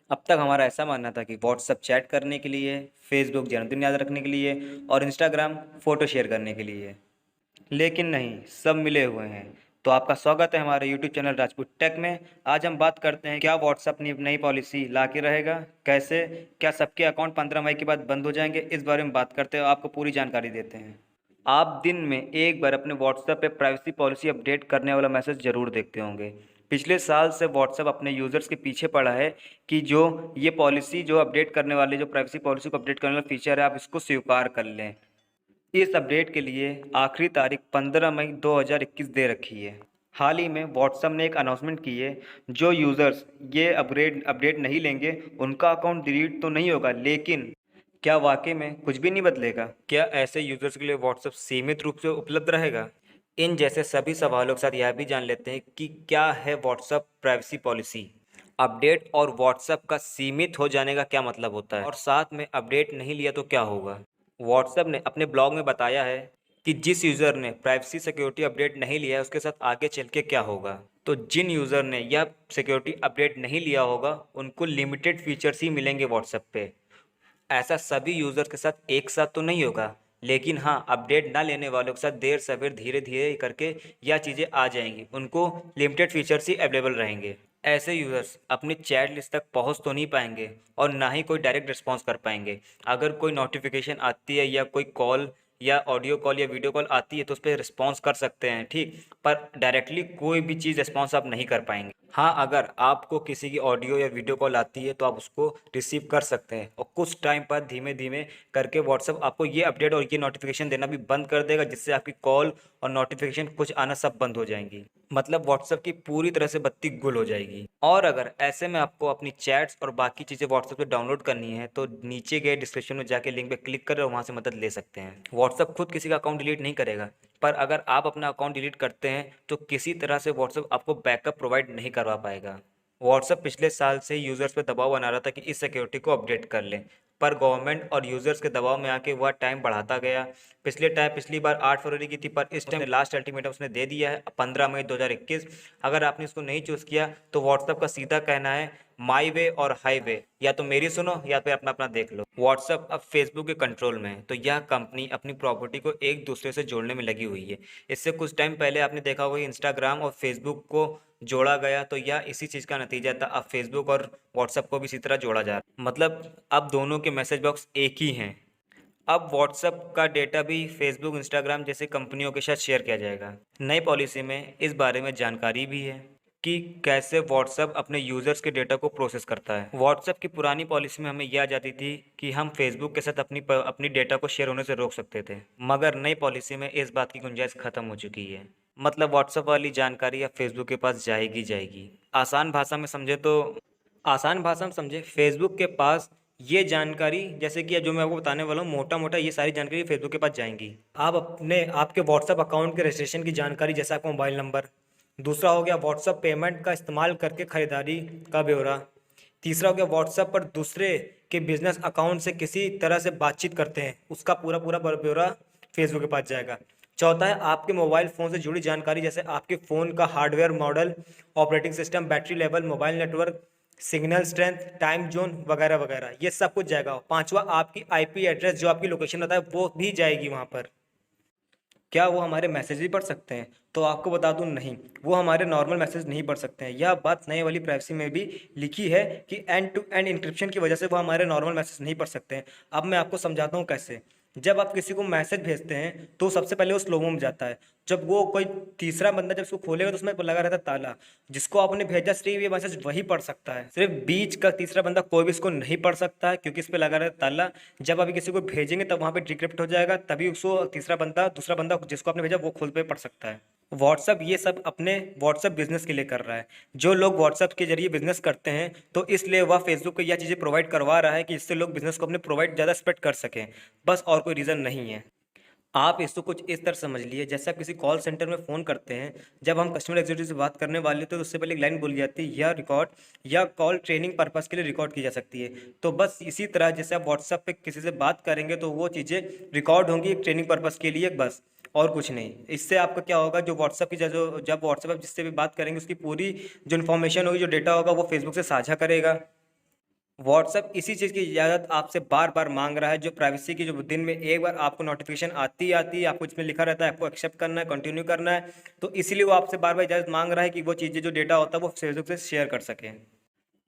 अब तक हमारा ऐसा मानना था कि व्हाट्सअप चैट करने के लिए, फेसबुक जन्मदिन याद रखने के लिए और इंस्टाग्राम फ़ोटो शेयर करने के लिए। लेकिन नहीं, सब मिले हुए हैं। तो आपका स्वागत है हमारे यूट्यूब चैनल राजपूत टेक में। आज हम बात करते हैं क्या व्हाट्सअप नई पॉलिसी ला के रहेगा, कैसे, क्या सबके अकाउंट 15 मई के बाद बंद हो जाएंगे, इस बारे में बात करते हैं, आपको पूरी जानकारी देते हैं। आप दिन में एक बार अपने व्हाट्सएप पे प्राइवेसी पॉलिसी अपडेट करने वाला मैसेज ज़रूर देखते होंगे। पिछले साल से व्हाट्सएप अपने यूज़र्स के पीछे पड़ा है कि जो ये पॉलिसी जो अपडेट करने वाले जो प्राइवेसी पॉलिसी को अपडेट करने वाला फीचर है, आप इसको स्वीकार कर लें। इस अपडेट के लिए आखिरी तारीख 15 मई 2021 दे रखी है। हाल ही में व्हाट्सएप ने एक अनाउंसमेंट की है, जो यूज़र्स ये अपडेट नहीं लेंगे उनका अकाउंट डिलीट तो नहीं होगा, लेकिन क्या वाकई में कुछ भी नहीं बदलेगा? क्या ऐसे यूज़र्स के लिए व्हाट्सएप सीमित रूप से उपलब्ध रहेगा? इन जैसे सभी सवालों के साथ यह भी जान लेते हैं कि क्या है व्हाट्सएप प्राइवेसी पॉलिसी, अपडेट और व्हाट्सएप का सीमित हो जाने का क्या मतलब होता है, और साथ में अपडेट नहीं लिया तो क्या होगा। व्हाट्सएप ने अपने ब्लॉग में बताया है कि जिस यूज़र ने प्राइवेसी सिक्योरिटी अपडेट नहीं लिया है उसके साथ आगे चल के क्या होगा। तो जिन यूज़र ने यह सिक्योरिटी अपडेट नहीं लिया होगा उनको लिमिटेड फीचर्स ही मिलेंगे व्हाट्सएप पे। ऐसा सभी यूज़र के साथ एक साथ तो नहीं होगा, लेकिन हाँ, अपडेट ना लेने वालों के साथ देर सवेर धीरे धीरे करके यह चीज़ें आ जाएंगी, उनको लिमिटेड फीचर्स ही अवेलेबल रहेंगे। ऐसे यूज़र्स अपनी चैट लिस्ट तक पहुंच तो नहीं पाएंगे और ना ही कोई डायरेक्ट रिस्पॉन्स कर पाएंगे। अगर कोई नोटिफिकेशन आती है या कोई कॉल या ऑडियो कॉल या वीडियो कॉल आती है तो उस पर रिस्पॉन्स कर सकते हैं, ठीक, पर डायरेक्टली कोई भी चीज़ रिस्पॉन्स आप नहीं कर पाएंगे। हाँ, अगर आपको किसी की ऑडियो या वीडियो कॉल आती है तो आप उसको रिसीव कर सकते हैं, और कुछ टाइम बाद धीमे धीमे करके व्हाट्सएप आपको ये अपडेट और ये नोटिफिकेशन देना भी बंद कर देगा, जिससे आपकी कॉल और नोटिफिकेशन कुछ आना सब बंद हो जाएंगी। मतलब व्हाट्सएप की पूरी तरह से बत्ती गुल हो जाएगी। और अगर ऐसे में आपको अपनी चैट्स और बाकी चीज़ें व्हाट्सएप पे डाउनलोड करनी है तो नीचे गए डिस्क्रिप्शन में जाके लिंक पे क्लिक करें और वहाँ से मदद ले सकते हैं। व्हाट्सएप खुद किसी का अकाउंट डिलीट नहीं करेगा, पर अगर आप अपना अकाउंट डिलीट करते हैं तो किसी तरह से व्हाट्सएप आपको बैकअप प्रोवाइड नहीं करवा पाएगा। व्हाट्सएप पिछले साल से यूज़र्स पे दबाव बना रहा था कि इस सिक्योरिटी को अपडेट कर लें, पर गवर्नमेंट और यूज़र्स के दबाव में आके वह टाइम बढ़ाता गया। पिछली बार 8 फरवरी की थी, पर इस टाइम लास्ट अल्टीमेटम उसने दे दिया है 15 मई 2021। अगर आपने इसको नहीं चूज़ किया तो व्हाट्सएप का सीधा कहना है माई वे और हाई वे, या तो मेरी सुनो या फिर अपना अपना देख लो। व्हाट्सएप अब फेसबुक के कंट्रोल में है, तो यह कंपनी अपनी प्रॉपर्टी को एक दूसरे से जोड़ने में लगी हुई है। इससे कुछ टाइम पहले आपने देखा होगा इंस्टाग्राम और फेसबुक को जोड़ा गया, तो यह इसी चीज़ का नतीजा था। अब फेसबुक और व्हाट्सएप को भी इसी तरह जोड़ा जा रहा है, मतलब अब दोनों के मैसेज बॉक्स एक ही हैं। अब व्हाट्सएप का डेटा भी फेसबुक, इंस्टाग्राम जैसे कंपनियों के साथ शेयर किया जाएगा। नई पॉलिसी में इस बारे में जानकारी भी है कि कैसे व्हाट्सएप अपने यूज़र्स के डेटा को प्रोसेस करता है। व्हाट्सएप की पुरानी पॉलिसी में हमें यह आ जाती थी कि हम फेसबुक के साथ अपनी डेटा को शेयर होने से रोक सकते थे, मगर नई पॉलिसी में इस बात की गुंजाइश खत्म हो चुकी है। मतलब व्हाट्सएप वाली जानकारी अब फेसबुक के पास जाएगी। आसान भाषा में समझे तो आसान भाषा में समझे, फेसबुक के पास ये जानकारी, जैसे कि जो मैं आपको बताने वाला हूँ, मोटा मोटा ये सारी जानकारी फेसबुक के पास जाएंगी। आप अपने आपके व्हाट्सएप अकाउंट के रजिस्ट्रेशन की जानकारी, जैसे आपका मोबाइल नंबर। दूसरा हो गया व्हाट्सएप पेमेंट का इस्तेमाल करके खरीदारी का ब्यौरा। तीसरा हो गया व्हाट्सएप पर दूसरे के बिजनेस अकाउंट से किसी तरह से बातचीत करते हैं, उसका पूरा पूरा ब्यौरा फेसबुक के पास जाएगा। चौथा है आपके मोबाइल फ़ोन से जुड़ी जानकारी, जैसे आपके फ़ोन का hardware model, operating system, battery level, mobile network, signal strength, time zone वगैरह वगैरह, ये सब कुछ जाएगा। पांचवा आपकी आईपी एड्रेस, जो आपकी लोकेशन होता है, वो भी जाएगी वहाँ पर। क्या वो हमारे मैसेज भी पढ़ सकते हैं? तो आपको बता दूं, नहीं, वो हमारे नॉर्मल मैसेज नहीं पढ़ सकते हैं। यह बात नए वाली प्राइवेसी में भी लिखी है कि एंड टू एंड इंक्रिप्शन की वजह से वो हमारे नॉर्मल मैसेज नहीं पढ़ सकते हैं। अब मैं आपको समझाता हूँ कैसे। जब आप किसी को मैसेज भेजते हैं तो सबसे पहले वो स्लो मोड में जाता है। जब वो कोई तीसरा बंदा जब उसको खोलेगा तो उसमें लगा रहता है ताला, जिसको आपने भेजा सिर्फ ये मैसेज वही पढ़ सकता है। सिर्फ बीच का तीसरा बंदा कोई भी इसको नहीं पढ़ सकता है, क्योंकि इस पे लगा रहता है ताला। जब अभी किसी को भेजेंगे तब वहाँ पे डिक्रिप्ट हो जाएगा, तभी उसको दूसरा बंदा जिसको आपने भेजा वो खोल पे पढ़ सकता है। व्हाट्सअप ये सब अपने व्हाट्सअप बिजनेस के लिए कर रहा है। जो लोग व्हाट्सअप के जरिए बिजनेस करते हैं तो इसलिए वह फेसबुक को यह चीज़ें प्रोवाइड करवा रहा है कि इससे लोग बिजनेस को अपने प्रोवाइड ज़्यादा स्प्रेड कर सकें, बस, और कोई रीज़न नहीं है। आप इसको कुछ इस तरह समझ लिए, जैसे आप किसी कॉल सेंटर में फ़ोन करते हैं, जब हम कस्टमर एग्जीक्यूटिव से बात करने वाले होते हैं तो उससे पहले एक लाइन बोली जाती है, या कॉल ट्रेनिंग पर्पज़ के लिए रिकॉर्ड की जा सकती है। तो बस इसी तरह जैसे आप व्हाट्सएप पे किसी से बात करेंगे तो वो चीज़ें रिकॉर्ड होंगी एक ट्रेनिंग पर्पज़ के लिए, बस, और कुछ नहीं। इससे आपका क्या होगा, जो व्हाट्सएप की जो जब व्हाट्सएप आप जिससे भी बात करेंगे उसकी पूरी जो इन्फॉर्मेशन होगी, जो डेटा होगा, वो फेसबुक से साझा करेगा। व्हाट्सएप इसी चीज़ की इजाज़त आपसे बार बार मांग रहा है, जो प्राइवेसी की जो दिन में एक बार आपको नोटिफिकेशन आती ही आती है, आपको इसमें लिखा रहता है आपको एक्सेप्ट करना है, कंटिन्यू करना है, तो इसीलिए वो आपसे बार बार इजाज़त मांग रहा है कि वो चीज़ें जो डेटा होता है वो फेसबुक से शेयर कर सकें।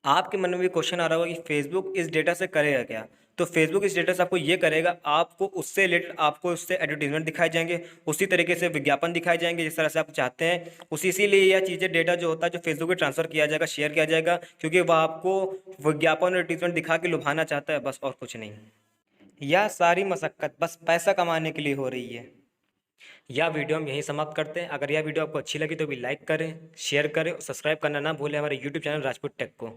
आपके मन में भी क्वेश्चन आ रहा होगा कि फेसबुक इस डेटा से करेगा क्या? तो फेसबुक इस डेटा से आपको ये करेगा, आपको उससे रिलेटेड आपको उससे एडवर्टाइजमेंट दिखाए जाएंगे, उसी तरीके से विज्ञापन दिखाए जाएंगे जिस तरह से आप चाहते हैं। उसी इसीलिए यह चीज़ें डेटा जो होता है जो फेसबुक पे ट्रांसफ़र किया जाएगा, शेयर किया जाएगा, क्योंकि वह आपको विज्ञापन और एडवर्टाइजमेंट दिखा के लुभाना चाहता है, बस और कुछ नहीं। यह सारी मशक्कत बस पैसा कमाने के लिए हो रही है। यह वीडियो हम यहीं समाप्त करते हैं। अगर यह वीडियो आपको अच्छी लगी तो भी लाइक करें, शेयर करें और सब्सक्राइब करना ना भूलें हमारे यूट्यूब चैनल राजपूत टेक को।